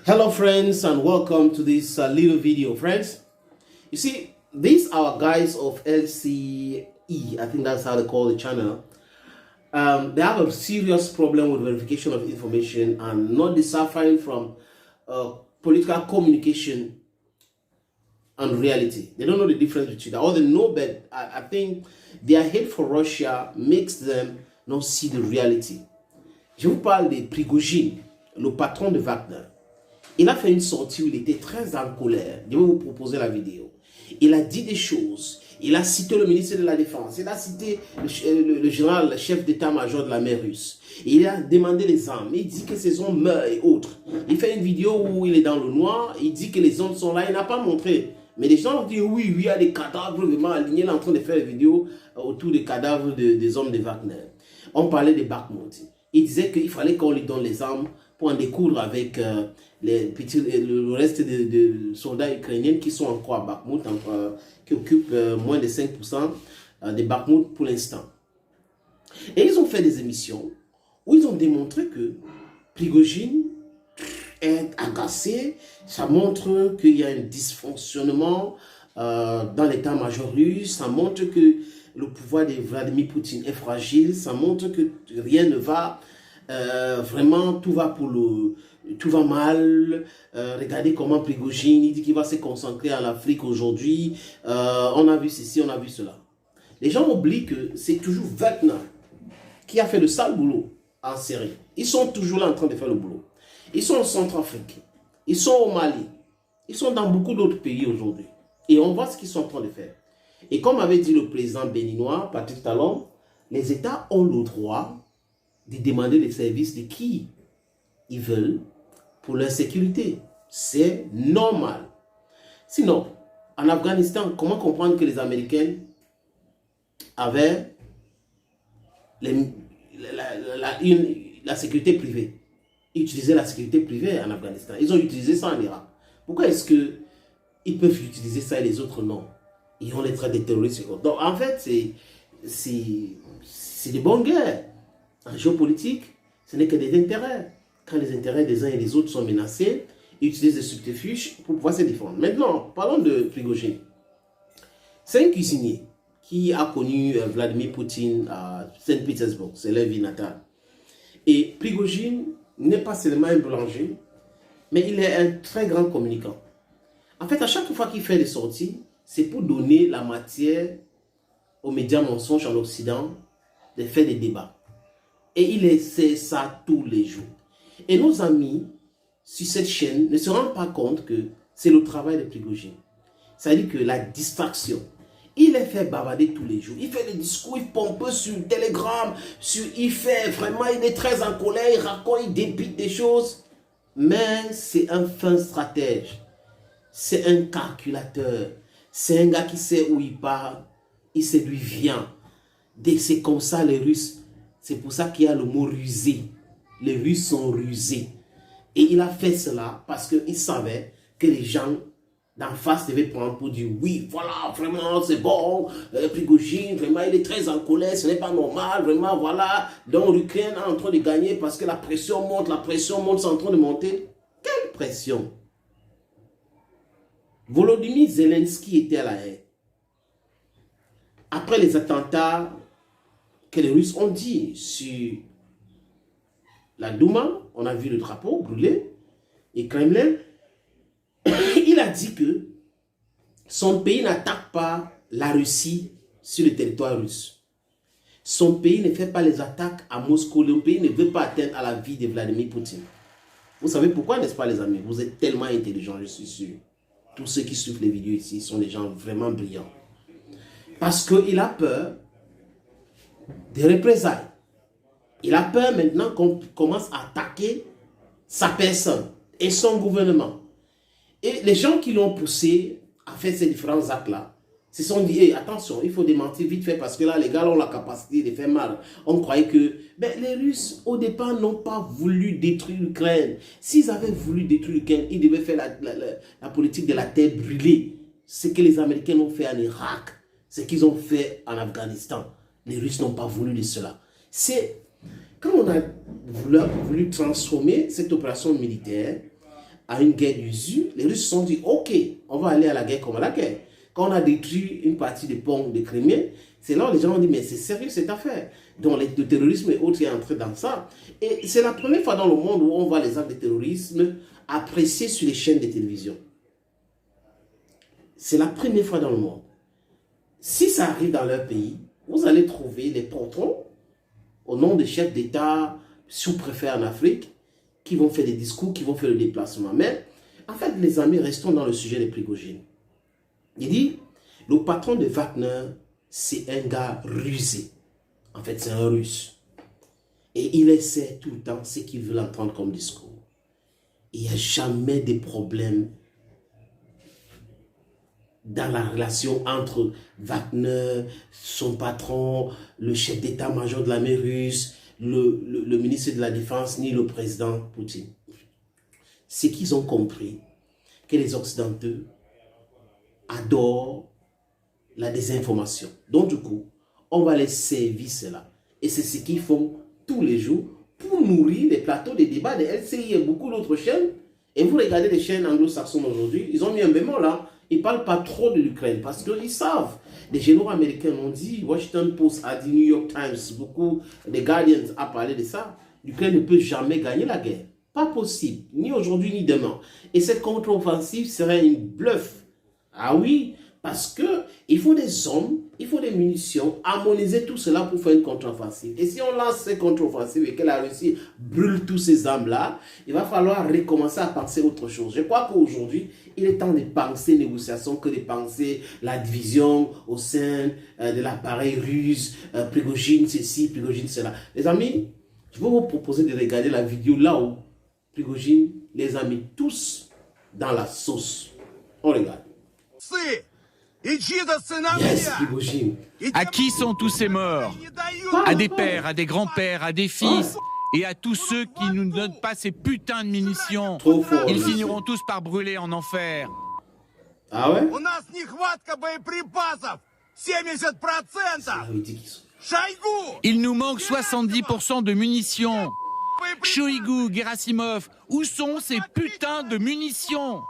Hello friends, and welcome to this little video. Friends, you see, these are guys of LCE, I think that's how they call the channel. They have a serious problem with verification of information and not deciphering from political communication and reality. They don't know the difference between that. All they know, but I think their hate for Russia makes them not see the reality. Je vous parle de Prigojine, le patron de Wagner. Il a fait une sortie où il était très en colère. Je vais vous proposer la vidéo. Il a dit des choses. Il a cité le ministre de la Défense. Il a cité le général, le chef d'état-major de la mer russe. Il a demandé les armes. Il dit que ces hommes meurent et autres. Il fait une vidéo où il est dans le noir. Il dit que les hommes sont là. Il n'a pas montré. Mais les gens ont dit oui, il y a des cadavres vraiment alignés. Il est en train de faire des vidéos autour des cadavres des hommes de Wagner. On parlait de Bakhmut. Il disait qu'il fallait qu'on lui donne les armes pour en découdre avec le reste de soldats ukrainiens qui sont encore à Bakhmut, qui occupent moins de 5% de Bakhmut pour l'instant. Et ils ont fait des émissions où ils ont démontré que Prigojine est agacé. Ça montre qu'il y a un dysfonctionnement dans l'état-major russe. Ça montre que le pouvoir de Vladimir Poutine est fragile. Ça montre que rien ne va. Vraiment, tout va mal. Regardez comment Prigojine, il dit qu'il va se concentrer en Afrique aujourd'hui. On a vu ceci, on a vu cela. Les gens oublient que c'est toujours Wagner qui a fait le sale boulot en Syrie. Ils sont toujours là en train de faire le boulot. Ils sont en Centrafrique. Ils sont au Mali. Ils sont dans beaucoup d'autres pays aujourd'hui. Et on voit ce qu'ils sont en train de faire. Et comme avait dit le président béninois, Patrick Talon, les États ont le droit de demander les services de qui ils veulent pour leur sécurité. C'est normal. Sinon, en Afghanistan, comment comprendre que les Américains avaient la sécurité privée? Ils utilisaient la sécurité privée en Afghanistan. Ils ont utilisé ça en Irak. Pourquoi est-ce qu'ils peuvent utiliser ça et les autres non? Ils ont les traits des terroristes. Donc en fait, c'est des bonnes guerres. En géopolitique, ce n'est que des intérêts. Quand les intérêts des uns et des autres sont menacés, ils utilisent des subterfuges pour pouvoir se défendre. Maintenant, parlons de Prigojine. C'est un cuisinier qui a connu Vladimir Poutine à Saint-Pétersbourg, c'est leur ville natale. Et Prigojine n'est pas seulement un boulanger, mais il est un très grand communicant. En fait, à chaque fois qu'il fait des sorties, c'est pour donner la matière aux médias mensonges en Occident de faire des débats. Et il essaie ça tous les jours. Et nos amis sur cette chaîne ne se rendent pas compte que c'est le travail de Prigojine. C'est-à-dire que la distraction. Il est fait bavarder tous les jours. Il fait des discours, il pompe sur Telegram, il fait vraiment, il est très en colère, il raconte, il débite des choses. Mais c'est un fin stratège. C'est un calculateur. C'est un gars qui sait où il part, il sait d'où il vient. Dès que c'est comme ça, les Russes, c'est pour ça qu'il y a le mot rusé. Les Russes sont rusés. Et il a fait cela parce qu'il savait que les gens d'en face devaient prendre pour dire oui, voilà, vraiment, c'est bon. Prigojine, vraiment, il est très en colère, ce n'est pas normal, vraiment, voilà. Donc l'Ukraine est en train de gagner parce que la pression monte, c'est en train de monter. Quelle pression? Volodymyr Zelensky était à la haine. Après les attentats que les Russes ont dit sur la Douma, on a vu le drapeau brûlé, et Kremlin, il a dit que son pays n'attaque pas la Russie sur le territoire russe. Son pays ne fait pas les attaques à Moscou. Le pays ne veut pas atteindre à la vie de Vladimir Poutine. Vous savez pourquoi, n'est-ce pas les amis? Vous êtes tellement intelligents, je suis sûr. Tous ceux qui suivent les vidéos ici sont des gens vraiment brillants. Parce qu'il a peur des représailles. Il a peur maintenant qu'on commence à attaquer sa personne et son gouvernement. Et les gens qui l'ont poussé à faire ces différents actes-là se sont dit, hey, attention, il faut démentir vite fait parce que là, les gars ont la capacité de faire mal. On croyait que les Russes, au départ, n'ont pas voulu détruire l'Ukraine. S'ils avaient voulu détruire l'Ukraine, ils devaient faire la politique de la terre brûlée. Ce que les Américains ont fait en Irak, ce qu'ils ont fait en Afghanistan. Les Russes n'ont pas voulu de cela. C'est quand on a voulu transformer cette opération militaire à une guerre d'usure, les Russes se sont dit, ok, on va aller à la guerre comme à la guerre. Quand on a détruit une partie des ponts de Crimée, c'est là où les gens ont dit, mais c'est sérieux cette affaire. Donc le terrorisme et autres est entré dans ça. Et c'est la première fois dans le monde où on voit les actes de terrorisme appréciés sur les chaînes de télévision. C'est la première fois dans le monde. Si ça arrive dans leur pays, vous allez trouver les patrons, au nom des chefs d'État, sous-préfets en Afrique, qui vont faire des discours, qui vont faire le déplacement. Mais, en fait, les amis, restons dans le sujet des Prigojine. Il dit, le patron de Wagner, c'est un gars rusé. En fait, c'est un Russe. Et il essaie tout le temps ce qu'il veut entendre comme discours. Il n'y a jamais de problème dans la relation entre Wagner, son patron, le chef d'état-major de l'armée russe, le ministre de la Défense, ni le président Poutine. C'est qu'ils ont compris que les Occidentaux adorent la désinformation. Donc du coup, on va les servir cela. Et c'est ce qu'ils font tous les jours pour nourrir les plateaux de débat de LCI et beaucoup d'autres chaînes. Et vous regardez les chaînes anglo-saxonnes aujourd'hui, ils ont mis un bémol là. Ils ne parlent pas trop de l'Ukraine parce qu'ils savent. Les généraux américains l'ont dit, Washington Post a dit, New York Times, beaucoup, The Guardian a parlé de ça. L'Ukraine ne peut jamais gagner la guerre. Pas possible, ni aujourd'hui ni demain. Et cette contre-offensive serait une bluff. Ah oui, parce qu'il faut des hommes, il faut des munitions, harmoniser tout cela pour faire une contre-offensive. Et si on lance cette contre-offensive et que la Russie brûle tous ces armes-là, il va falloir recommencer à penser autre chose. Je crois qu'aujourd'hui, il est temps de penser négociation que de penser la division au sein de l'appareil russe, Prigojine ceci, Prigojine cela. Les amis, je vais vous proposer de regarder la vidéo là où Prigojine les a mis tous dans la sauce. On regarde. Yes, Prigojine. À qui sont tous ces morts? À des pères, à des grands-pères, à des fils et à tous ceux qui ne nous donnent pas ces putains de munitions. Ils finiront tous par brûler en enfer. Ah ouais? Il nous manque 70% de munitions. Shoigu, Gerasimov, où sont ces putains de munitions?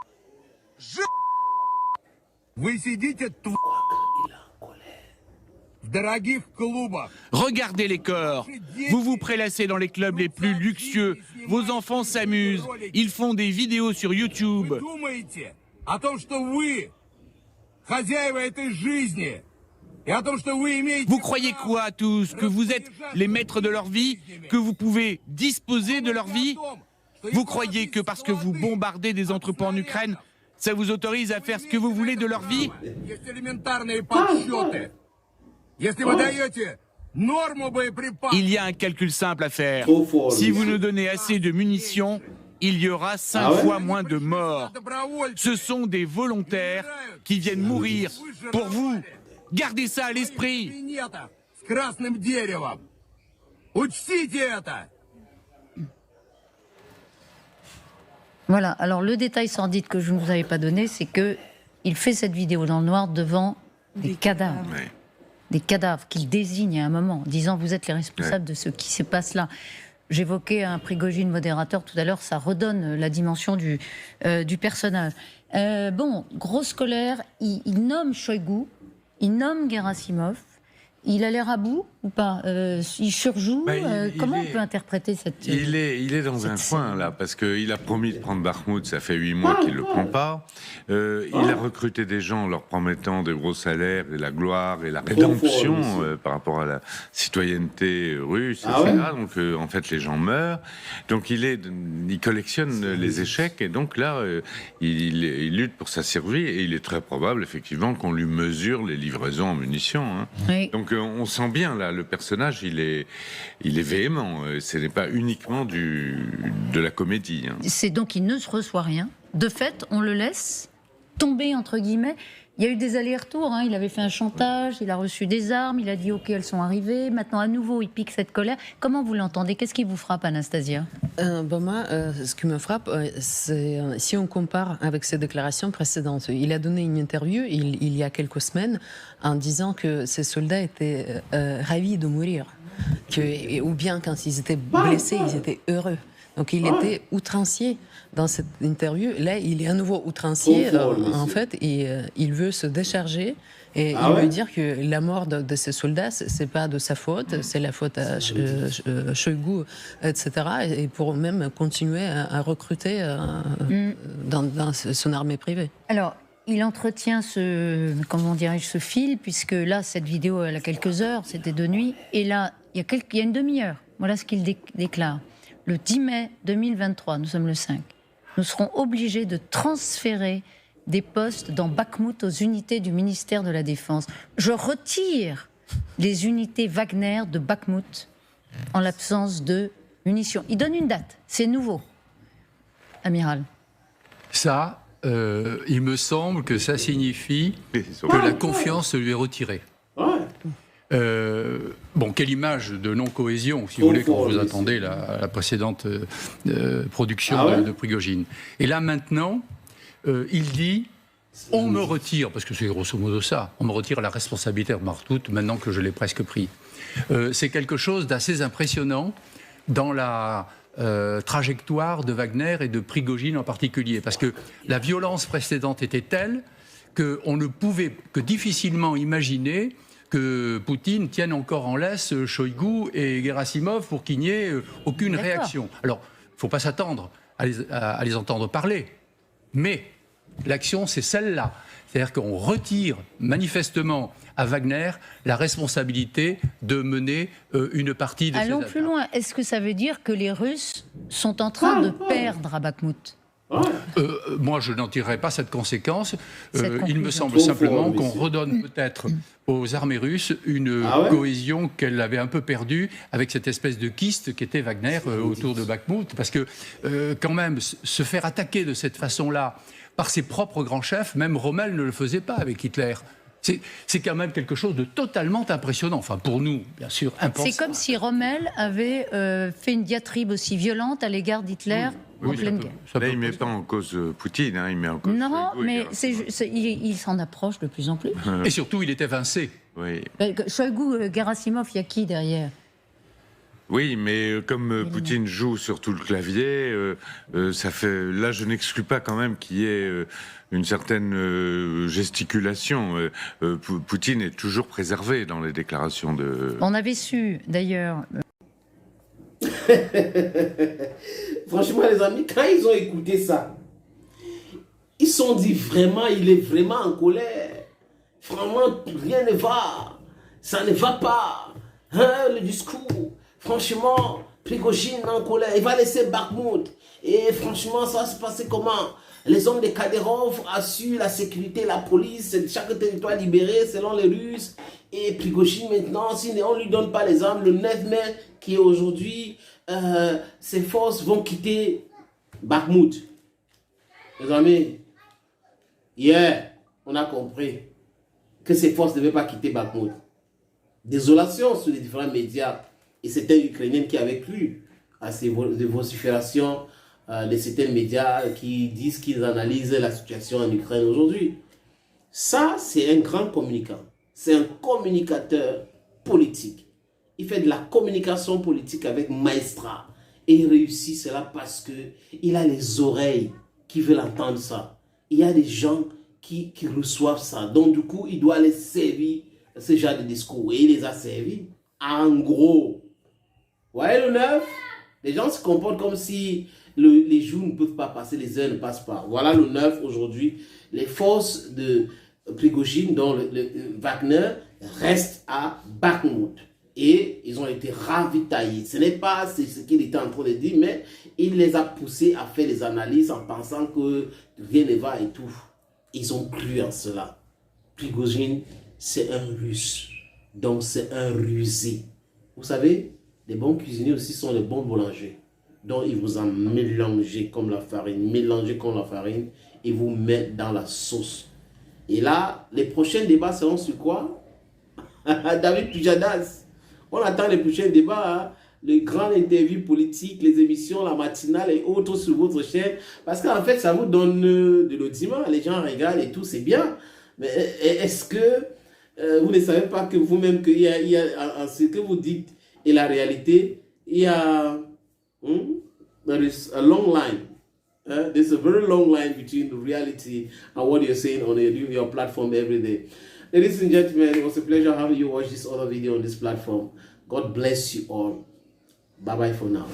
Regardez les corps. Vous vous prélassez dans les clubs les plus luxueux. Vos enfants s'amusent. Ils font des vidéos sur YouTube. Vous croyez quoi tous? Que vous êtes les maîtres de leur vie? Que vous pouvez disposer de leur vie? Vous croyez que parce que vous bombardez des entrepôts en Ukraine, ça vous autorise à faire ce que vous voulez de leur vie? Il y a un calcul simple à faire. Si vous nous donnez assez de munitions, il y aura 5 fois moins de morts. Ce sont des volontaires qui viennent mourir pour vous. Gardez ça à l'esprit. Voilà, alors le détail sordide que je ne vous avais pas donné, c'est qu'il fait cette vidéo dans le noir devant des cadavres. Ouais. Des cadavres qu'il désigne à un moment, en disant vous êtes les responsables de ce qui se passe là. J'évoquais un Prigojine modérateur tout à l'heure, ça redonne la dimension du personnage. Bon, grosse colère, il nomme Shoigu, il nomme Gerasimov. Il a l'air à bout ou pas? Il surjoue. Comment on peut interpréter cette... Il est dans un coin là parce qu'il a promis de prendre Bakhmout, ça fait 8 mois qu'il ne le prend pas. Il a recruté des gens en leur promettant de gros salaires et la gloire et la rédemption par rapport à la citoyenneté russe, etc. Donc en fait les gens meurent. Donc il collectionne les échecs et donc là il lutte pour sa survie et il est très probable effectivement qu'on lui mesure les livraisons en munitions. Hein. Oui. Donc on sent bien là, le personnage, il est véhément. Ce n'est pas uniquement de la comédie. Hein. C'est donc il ne se reçoit rien. De fait, on le laisse tomber entre guillemets. Il y a eu des allers-retours. Hein. Il avait fait un chantage, il a reçu des armes, il a dit ok, elles sont arrivées. Maintenant, à nouveau, il pique cette colère. Comment vous l'entendez? Qu'est-ce qui vous frappe, Anastasia? Moi, ce qui me frappe, c'est si on compare avec ses déclarations précédentes. Il a donné une interview il y a quelques semaines en disant que ses soldats étaient ravis de mourir, ou bien quand ils étaient blessés, ils étaient heureux. Donc il était outrancier dans cette interview. Là, il est à nouveau outrancier. En fait, et il veut se décharger. Et il veut dire que la mort de ces soldats, c'est pas de sa faute, c'est la faute à Shoigu, etc. Et pour même continuer à recruter dans son armée privée. Alors, il entretient ce fil, puisque là, cette vidéo, elle a quelques heures, c'était de nuit, et là, il y a une demi-heure. Voilà ce qu'il déclare. Le 10 mai 2023, nous sommes le 5, nous serons obligés de transférer des postes dans Bakhmout aux unités du ministère de la Défense. Je retire les unités Wagner de Bakhmout en l'absence de munitions. Il donne une date, c'est nouveau, amiral. Ça, il me semble que ça signifie que la confiance lui est retirée. Bon, quelle image de non-cohésion, si vous voulez, quand vous attendez la précédente production de Prigojine. Et là, maintenant, il dit, on me retire, parce que c'est grosso modo ça, on me retire la responsabilité de Bakhmout maintenant que je l'ai presque pris. C'est quelque chose d'assez impressionnant dans la trajectoire de Wagner et de Prigojine en particulier, parce que la violence précédente était telle qu'on ne pouvait que difficilement imaginer que Poutine tienne encore en laisse Shoigu et Gerasimov pour qu'il n'y ait aucune réaction. Alors, il ne faut pas s'attendre à les entendre parler, mais l'action, c'est celle-là. C'est-à-dire qu'on retire manifestement à Wagner la responsabilité de mener une partie de ces attaques. Allons plus loin. Est-ce que ça veut dire que les Russes sont en train de perdre à Bakhmout ? Moi, je n'en tirerai pas cette conséquence. Il me semble simplement qu'on redonne peut-être aux armées russes une cohésion qu'elles avaient un peu perdue avec cette espèce de kyste qu'était Wagner autour de Bakhmout. Parce que, quand même, se faire attaquer de cette façon-là par ses propres grands chefs, même Rommel ne le faisait pas avec Hitler. C'est quand même quelque chose de totalement impressionnant. Enfin, pour nous, bien sûr, impensable. C'est comme si Rommel avait fait une diatribe aussi violente à l'égard d'Hitler en pleine guerre. Là, il ne met pas en cause Poutine, il met en cause... Non, mais il s'en approche de plus en plus. Et surtout, il était évincé. Oui. Shoigu, Gerasimov, il y a qui derrière ? Oui, mais comme Poutine joue sur tout le clavier, ça fait. Là, je n'exclus pas quand même qu'il y ait une certaine gesticulation. Poutine est toujours préservé dans les déclarations de. On avait su, d'ailleurs. Franchement, les amis, quand ils ont écouté ça, ils se sont dit vraiment, il est vraiment en colère. Vraiment, rien ne va. Ça ne va pas. Hein, le discours. Franchement, Prigojine en colère, il va laisser Bakhmout. Et franchement, ça va se passer comment? Les hommes de Kadyrov assurent la sécurité, la police, chaque territoire libéré selon les Russes. Et Prigojine maintenant, si on ne lui donne pas les armes, le 9 mai, qui est aujourd'hui, ses forces vont quitter Bakhmout. Les amis, hier, on a compris que ces forces ne devaient pas quitter Bakhmout. Désolation sur les différents médias. Et c'était un Ukrainien qui avait cru à ces vociférations de certains médias qui disent qu'ils analysent la situation en Ukraine aujourd'hui. Ça, c'est un grand communicant. C'est un communicateur politique. Il fait de la communication politique avec maestrat. Et il réussit cela parce qu'il a les oreilles qui veulent entendre ça. Il y a des gens qui reçoivent ça. Donc, du coup, il doit les servir ce genre de discours. Et il les a servis. En gros, vous voyez le 9, les gens se comportent comme si les jours ne peuvent pas passer, les heures ne passent pas. Voilà le 9 aujourd'hui. Les forces de Prigojine, dont le Wagner, restent à Bakhmout. Et ils ont été ravitaillés. Ce n'est pas ce qu'il était en train de dire, mais il les a poussés à faire des analyses en pensant que rien ne va et tout. Ils ont cru en cela. Prigojine, c'est un russe. Donc c'est un rusé. Vous savez, les bons cuisiniers aussi sont les bons boulangers. Donc, ils vous en mélangent comme la farine. Mélangez comme la farine et vous mettent dans la sauce. Et là, les prochains débats seront sur quoi? David Pujadas. On attend les prochains débats. Hein? Les grandes interviews politiques, les émissions, la matinale et autres sur votre chaîne. Parce qu'en fait, ça vous donne de l'audimat. Les gens regardent et tout, c'est bien. Mais est-ce que vous ne savez pas que vous-même, qu'il y a ce que vous dites et la réalité, il y a there is a long line. There's a very long line between the reality and what you're saying on your platform every day. Ladies and gentlemen, it was a pleasure having you watch this other video on this platform. God bless you all. Bye-bye for now.